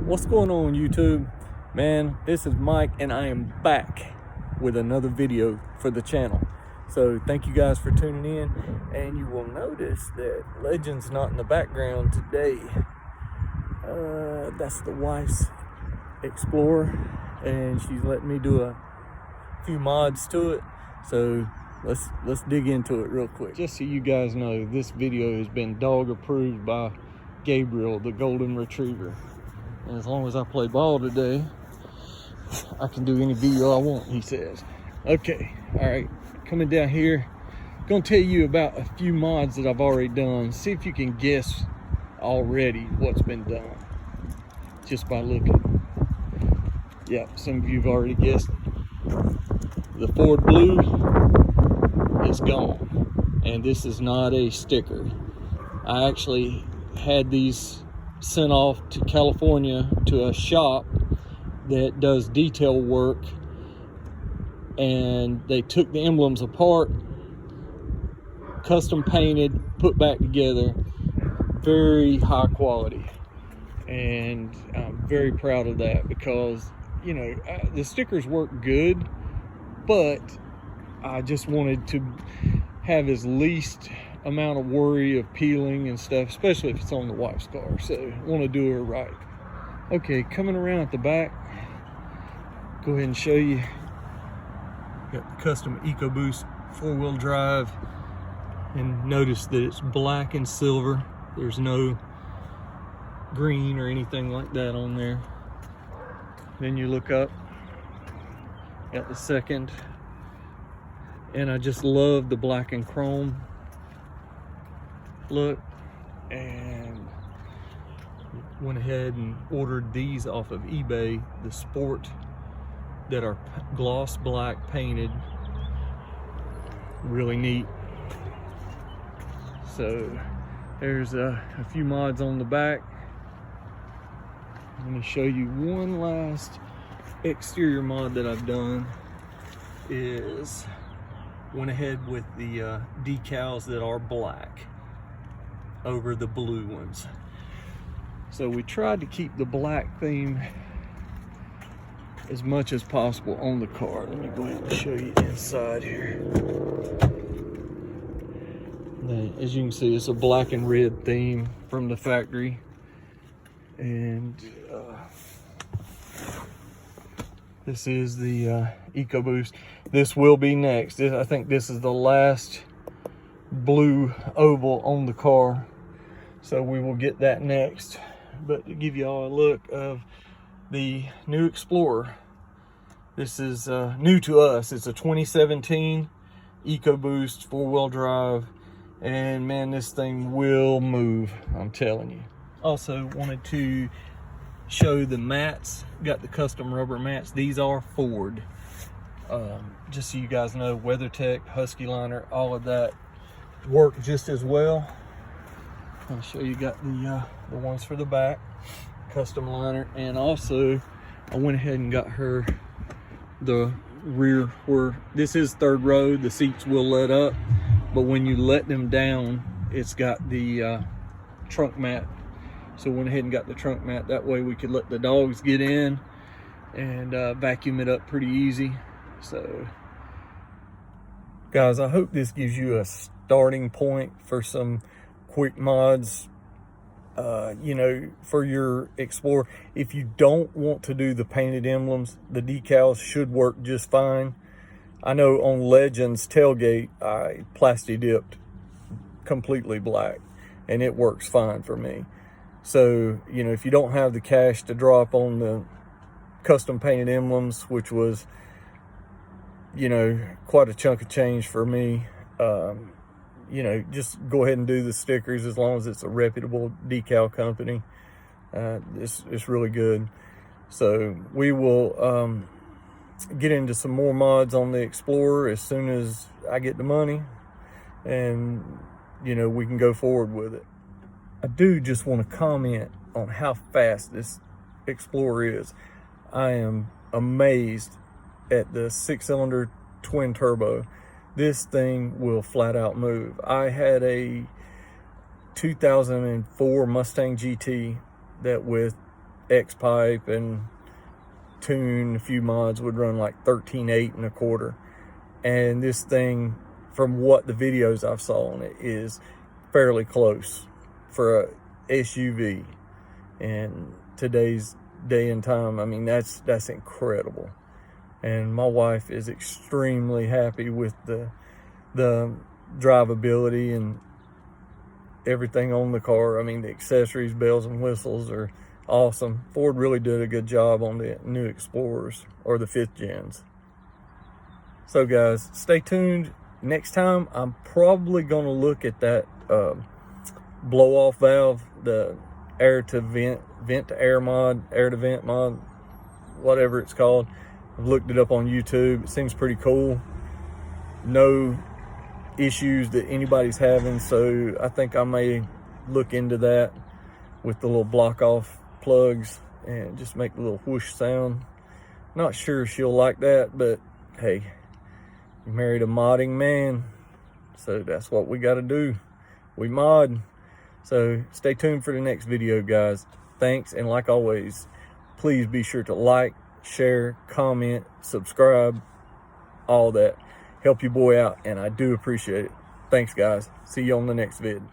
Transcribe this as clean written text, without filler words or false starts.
What's going on, YouTube? Man, this is Mike and I am back with another video for the channel. So thank you guys for tuning in, and you will notice that Legend's not in the background today. That's the wife's Explorer, and she's letting me do a few mods to it. So let's dig into it real quick. Just so you guys know, this video has been dog approved by Gabriel, the golden retriever. And as long as I play ball today, I can do any video I want, he says. Okay, all right, coming down here, gonna tell you about a few mods that I've already done. See if you can guess already what's been done just by looking. Yep, some of you have already guessed it. The Ford Blue is gone, and this is not a sticker. I actually had these sent off to California to a shop that does detail work, and they took the emblems apart, custom painted, put back together, very high quality. And I'm very proud of that because, you know, the stickers work good, but I just wanted to have as least amount of worry of peeling and stuff, especially if it's on the wife's car. So I want to do her right. Okay, coming around at the back, go ahead and show you. Got the custom EcoBoost 4-wheel drive, and notice that it's black and silver. There's no green or anything like that on there. Then you look up, got the second, and I just love the black and chrome look, and went ahead and ordered these off of eBay, the Sport, that are gloss black painted. Really neat. So there's a few mods on the back. Let me show you one last exterior mod that I've done. Is went ahead with the decals that are black over the blue ones. So we tried to keep the black theme as much as possible on the car. Let me go ahead and show you inside here. Now, as you can see, it's a black and red theme from the factory. And this is the EcoBoost. This will be next. I think this is the last blue oval on the car, so we will get that next. But to give you all a look of the new Explorer, this is new to us. It's a 2017 EcoBoost 4-wheel drive, and man, this thing will move, I'm telling you. Also wanted to show the mats. Got the custom rubber mats. These are Ford. Just so you guys know, WeatherTech, Husky Liner, all of that work just as well. I'll show you, got the ones for the back, custom liner, and also I went ahead and got her the rear, where this is third row, the seats will let up, but when you let them down, it's got the trunk mat. So went ahead and got the trunk mat, that way we could let the dogs get in and vacuum it up pretty easy. So guys, I hope this gives you a starting point for some quick mods, you know, for your Explorer. If you don't want to do the painted emblems, the decals should work just fine. I know on Legend's tailgate, I plasti dipped completely black, and it works fine for me. So, you know, if you don't have the cash to drop on the custom painted emblems, which was, you know, quite a chunk of change for me, you know, just go ahead and do the stickers as long as it's a reputable decal company. It's really good. So we will get into some more mods on the Explorer as soon as I get the money, and, you know, we can go forward with it. I do just want to comment on how fast this Explorer is. I am amazed at the 6-cylinder twin turbo. This thing will flat out move. I had a 2004 Mustang GT that with X pipe and tune, a few mods, would run like 13.8 and a quarter. And this thing, from what the videos I've saw on it, is fairly close for a SUV. And today's day and time, I mean, that's incredible. And my wife is extremely happy with the drivability and everything on the car. I mean, the accessories, bells and whistles are awesome. Ford really did a good job on the new Explorers, or the 5th gens. So guys, stay tuned. Next time, I'm probably gonna look at that blow off valve, the air to vent, vent to air mod, air to vent mod, whatever it's called. I've looked it up on YouTube. It seems pretty cool. No issues that anybody's having, so I think I may look into that with the little block off plugs and just make a little whoosh sound. Not sure she'll like that, but hey, you married a modding man, so that's what we got to do. We mod. So stay tuned for the next video, guys. Thanks, and like always, please be sure to like, share, comment, subscribe, all that. Help your boy out, and I do appreciate it. Thanks, guys. See you on the next vid.